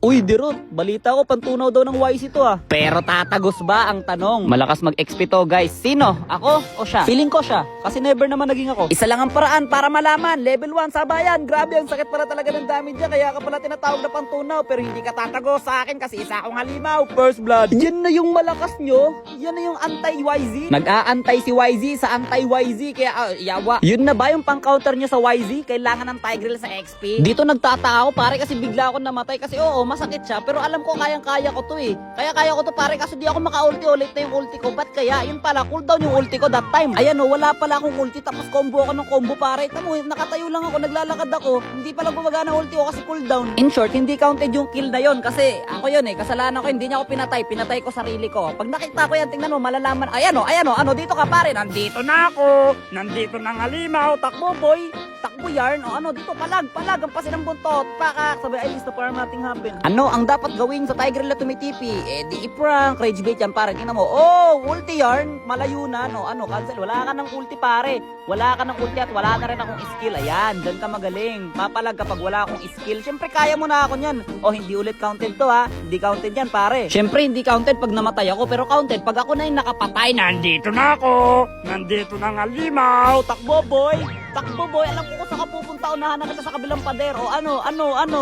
Uy, Dirot, balita ko pantunaw daw ng YC to ah. Pero tatagos ba ang tanong? Malakas mag-XP to guys. Sino? Ako o siya? Feeling ko siya, kasi never naman naging ako. Isa lang ang paraan para malaman. Level 1 sabayan. Grabe, ang sakit pala talaga ng damage niya. Kaya ka pala tinatawag na pantunaw. Pero hindi ka tatagos sa akin kasi isa akong halimaw. First blood. Yan na yung malakas nyo. Yan na yung anti-YZ. Nag-aantay si YZ sa anti-YZ. Kaya yawa. Yun na ba yung pang-counter nyo sa YZ? Kailangan ng Tigreal sa XP? Dito nagtataka ako pare kasi bigla ako namatay. Kasi oo, masakit siya, pero alam ko kayang-kaya ko to eh. Kaya ko to pare, kaso di ako maka-ulti ulit na yung ulti ko. Ba't kaya? Yun pala, cooldown yung ulti ko that time. Ayan o, wala pala akong ulti, tapos combo ako ng combo pare. Tamo, nakatayo lang ako, naglalakad ako. Hindi pala gumagana ulti ko kasi cooldown. In short, hindi counted yung kill na yon kasi ako yun eh, kasalanan ko, hindi niya ako pinatay. Pinatay ko sarili ko. Pag nakita ko yan, tingnan mo, malalaman. Ayan o, ano, dito ka pare. Nandito na ako. Nandito na ng halimaw. Takbo boy. Takbo yarn. O ano, dito palag. Ang pasin ng buntot. Pakak. Sabi, ay, list para nothing happen. Ano ang dapat gawin sa Tigreal na tumitipi? Eh, di i-prank, rage bait yan pare. Tingnan mo, oh, ulti yarn, malayo na, no, ano, cancel. Wala ka ng ulti pare. Wala ka ng ulti at wala na rin akong skill. Ayan, dyan ka magaling. Papalag kapag wala akong skill. Siyempre, kaya mo na ako niyan. O, hindi ulit counted to ha. Hindi counted yan pare. Siyempre, hindi counted pag namatay ako, pero counted pag ako na yung nakapatay. Nandito na ako. Nandito na nga limaw. Takbo boy. Takbo boy. Alam ko kung saan ka pupunta. Unahan na kita sa kabilang pader. O, ano.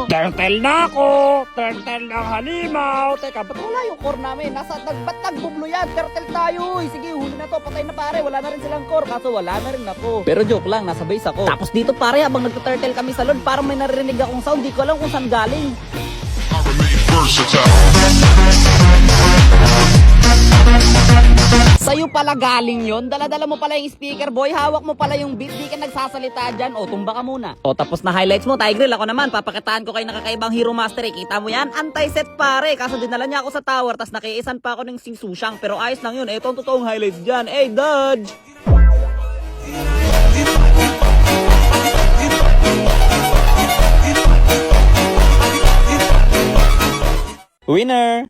Turtle na ako. Turtle ng halimaw. Teka, ba't wala yung core namin? Ba't nagbublo yan? Turtle tayo. Sige, huli na to. Patay na pare. Wala na rin silang core. Kaso wala na rin ako. Pero joke lang, nasa base ako. Tapos dito pare, habang nagtuturtle kami sa lord, parang may naririnig akong sound. Di ko alam kung saan galing. Sa'yo pala galing yon. Dala-dala mo pala yung speaker boy. Hawak mo pala yung beat. Di ka nagsasalita dyan. O, tumba ka muna. O, tapos na highlights mo, Tigreal. Ako naman, papakitaan ko kayo nakakaibang hero master. Kita mo yan? Anti-set pare. Kaso dinala niya ako sa tower. Tas nakiisan pa ako ng Sing Sushang. Pero ayos lang yun. Ito ang totoong highlights dyan. Hey, Dodge! Winner!